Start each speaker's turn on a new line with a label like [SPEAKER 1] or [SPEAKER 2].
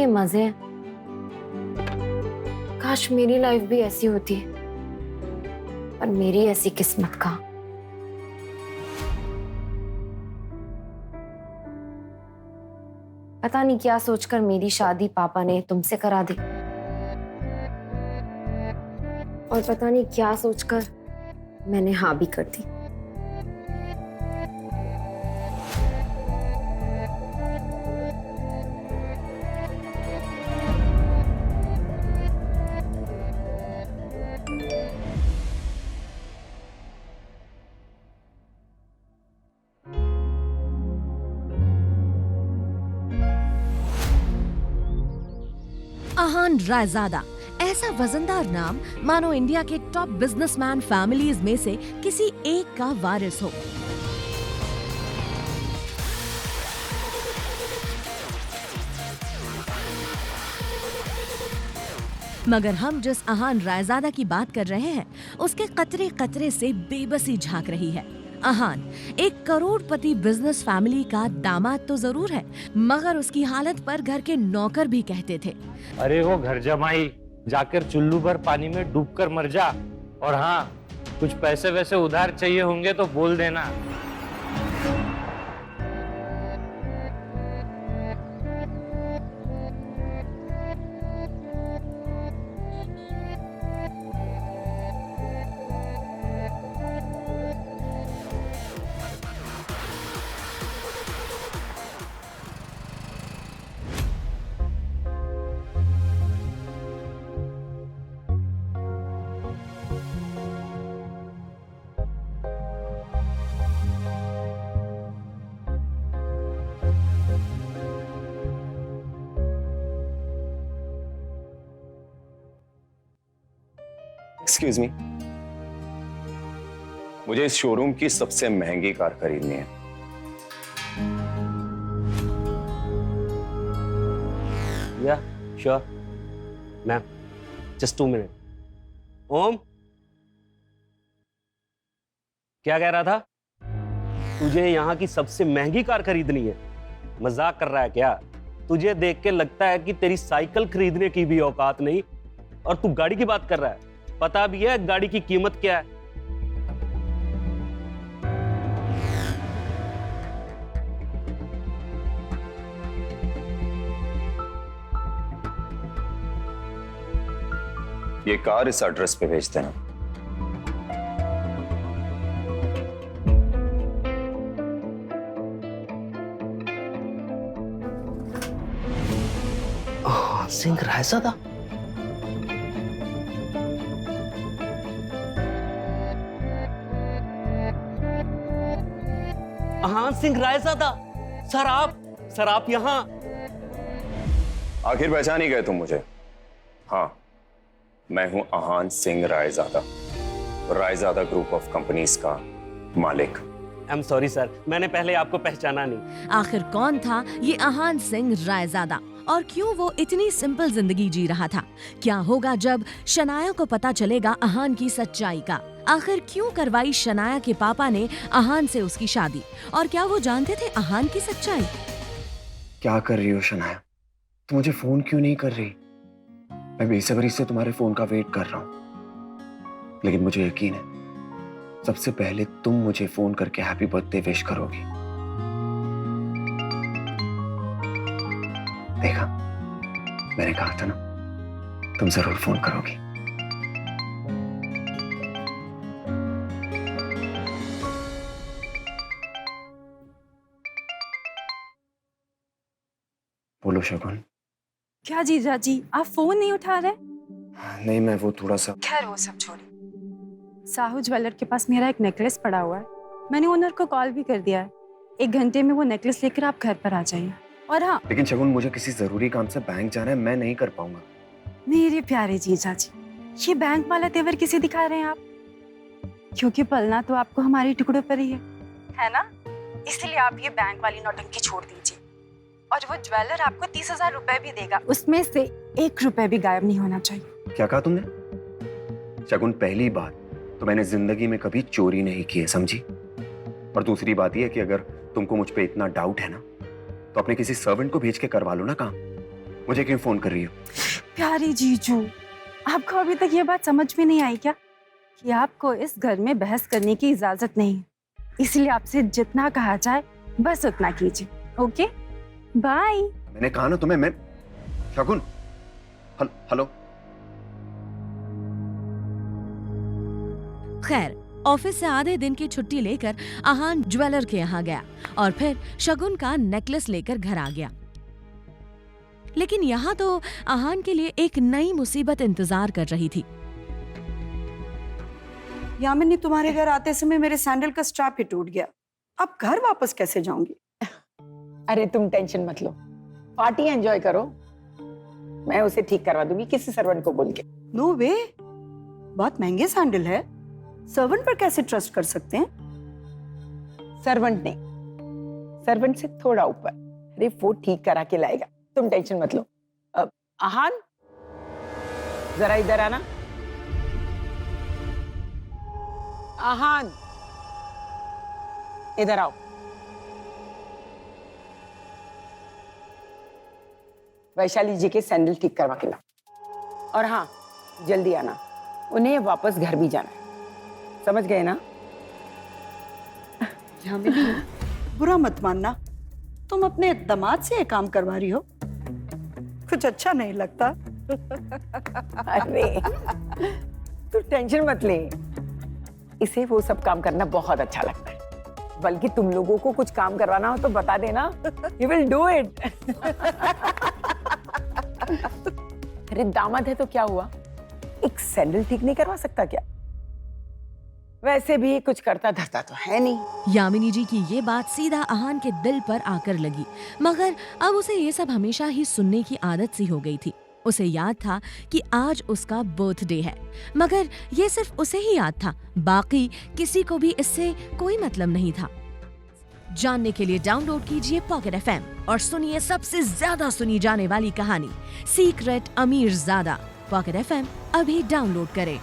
[SPEAKER 1] के मजे हैं। काश मेरी लाइफ भी ऐसी होती, पर मेरी ऐसी किस्मत का। पता नहीं क्या सोचकर मेरी शादी पापा ने तुमसे करा दी, और पता नहीं क्या सोचकर मैंने हाँ भी कर दी।
[SPEAKER 2] अहान रायजादा, ऐसा वजनदार नाम मानो इंडिया के टॉप बिजनेसमैन फैमिलीज में से किसी एक का वारिस हो। मगर हम जिस अहान रायजादा की बात कर रहे हैं, उसके कतरे कतरे से बेबसी झांक रही है। अहान एक करोड़पति बिजनेस फैमिली का दामाद तो जरूर है, मगर उसकी हालत पर घर के नौकर भी कहते थे,
[SPEAKER 3] अरे वो घर जमाई, जाकर चुल्लू भर पानी में डूबकर मर जा। और हाँ, कुछ पैसे वैसे उधार चाहिए होंगे तो बोल देना।
[SPEAKER 4] एक्सक्यूज मी, मुझे इस शोरूम की सबसे महंगी कार खरीदनी है।
[SPEAKER 5] या श्योर मैम, जस्ट 2 मिनट। ओम, क्या कह रहा था? तुझे यहाँ की सबसे महंगी कार खरीदनी है? मजाक कर रहा है क्या? तुझे देख के लगता है कि तेरी साइकिल खरीदने की भी औकात नहीं, और तू गाड़ी की बात कर रहा है। पता भी है गाड़ी की कीमत क्या है?
[SPEAKER 4] ये कार इस एड्रेस पे भेज देना।
[SPEAKER 5] सिंह रायजादा? अहान सिंह रायजादा, सर आप यहाँ?
[SPEAKER 4] आखिर पहचान ही गए तुम मुझे? हाँ, मैं हूं Ahaan Singh Raizada, Raizada group of companies का मालिक।
[SPEAKER 5] आई एम सॉरी सर, मैंने पहले आपको पहचाना नहीं।
[SPEAKER 2] आखिर कौन था ये अहान सिंह रायजादा, और क्यों वो इतनी सिंपल जिंदगी जी रहा था? क्या होगा जब शनाया को पता चलेगा अहान की सच्चाई का? आखिर क्यों करवाई शनाया के पापा ने अहान से उसकी शादी, और क्या वो जानते थे अहान की सच्चाई?
[SPEAKER 6] क्या कर रही हो शनाया? तुम मुझे फोन क्यों नहीं कर रही? मैं बेसब्री से तुम्हारे फोन का वेट कर रहा हूं, लेकिन मुझे यकीन है सबसे पहले तुम मुझे फोन करके हैप्पी बर्थडे विश करोगी। देखा, मैंने कहा था ना, तुम जरूर फोन करोगी। बोलो शगुन।
[SPEAKER 7] क्या जीजा जी, आप फोन नहीं उठा रहे?
[SPEAKER 6] नहीं, मैं वो थोड़ा सा।
[SPEAKER 7] खैर वो सब छोड़िए। साहू ज्वेलर के पास मेरा एक नेकलेस पड़ा हुआ है, मैंने ओनर को कॉल भी कर दिया है। 1 घंटे में वो नेकलेस लेकर आप घर पर आ जाइए। और हाँ,
[SPEAKER 6] लेकिन शगुन, मुझे किसी जरूरी काम से बैंक जाना है, मैं नहीं कर पाऊंगा।
[SPEAKER 7] मेरे प्यारे जीजा जी, ये बैंक वाला तेवर किसे दिखा रहे हैं आप? क्योंकि पलना तो आपको हमारे टुकड़ों पर ही है ना? इसलिए आप ये बैंक वाली नौटंकी छोड़ दीजिए। और वो ज्वेलर आपको 30,000 रुपए भी देगा, उसमें से 1 रुपए भी गायब नहीं होना चाहिए।
[SPEAKER 6] क्या कहा तुमने? शगुन, पहली बात तो मैंने जिंदगी में कभी चोरी नहीं की है, समझी? और दूसरी बात यह है कि अगर तुमको मुझ पे इतना डाउट है ना, तो अपने किसी सर्वेंट को भेज के करवा लो ना काम। मुझे क्यों फोन कर रही हो?
[SPEAKER 7] प्यारे जीजू, आपको अभी तक ये बात समझ में नहीं आई क्या कि आपको इस घर में बहस करने की इजाजत नहीं है, इसलिए आपसे जितना कहा जाए बस उतना कीजिए। Okay, bye.
[SPEAKER 6] मैंने कहा ना तुम्हें, मैं शगुन। हेलो।
[SPEAKER 2] खैर, ऑफिस से आधे दिन की छुट्टी लेकर आहान ज्वेलर के यहाँ गया और फिर शगुन का नेकलेस लेकर घर आ गया। लेकिन यहाँ तो आहान के लिए एक नई मुसीबत इंतजार कर रही थी।
[SPEAKER 8] यामिनी, तुम्हारे घर आते समय मेरे सैंडल का स्ट्रैप ही टूट गया। अब घर वापस कैसे जाऊंगी?
[SPEAKER 9] अरे तुम टेंशन मत लो, पार्टी एंजॉय करो, मैं उसे ठीक करवा दूंगी किसी सर्वेंट को बोल के।
[SPEAKER 8] नो वे, बहुत महंगे सैंडल है, सर्वेंट पर कैसे ट्रस्ट कर सकते हैं?
[SPEAKER 9] सर्वेंट नहीं, सर्वेंट से थोड़ा ऊपर। अरे वो ठीक करा के लाएगा, तुम टेंशन मत लो। आहान, जरा इधर आना। आहान, इधर आओ। वैशाली जी के सैंडल ठीक करवा के लाओ। और हाँ, जल्दी आना, उन्हें वापस घर भी जाना है, समझ गए ना?
[SPEAKER 8] यामिनी, बुरा मत मानना, तुम अपने दामाद से ये काम करवा रही हो, कुछ अच्छा नहीं लगता।
[SPEAKER 9] अरे तू टेंशन मत ले, इसे वो सब काम करना बहुत अच्छा लगता है। बल्कि तुम लोगों को कुछ काम करवाना हो तो बता देना, यू विल डू इट। अरे दामाद है तो क्या हुआ, एक सैंडल ठीक नहीं करवा सकता क्या? वैसे भी कुछ करता धरता तो है नहीं।
[SPEAKER 2] यामिनी जी की ये बात सीधा आहान के दिल पर आकर लगी, मगर अब उसे ये सब हमेशा ही सुनने की आदत सी हो गई थी। उसे याद था कि आज उसका बर्थडे है, मगर ये सिर्फ उसे ही याद था, बाकी किसी को भी इससे कोई मतलब नहीं था। जानने के लिए डाउनलोड कीजिए पॉकेट FM और सुनिए सबसे ज्यादा सुनी जाने वाली कहानी सीक्रेट अमीरजादा। पॉकेट FM अभी डाउनलोड करें।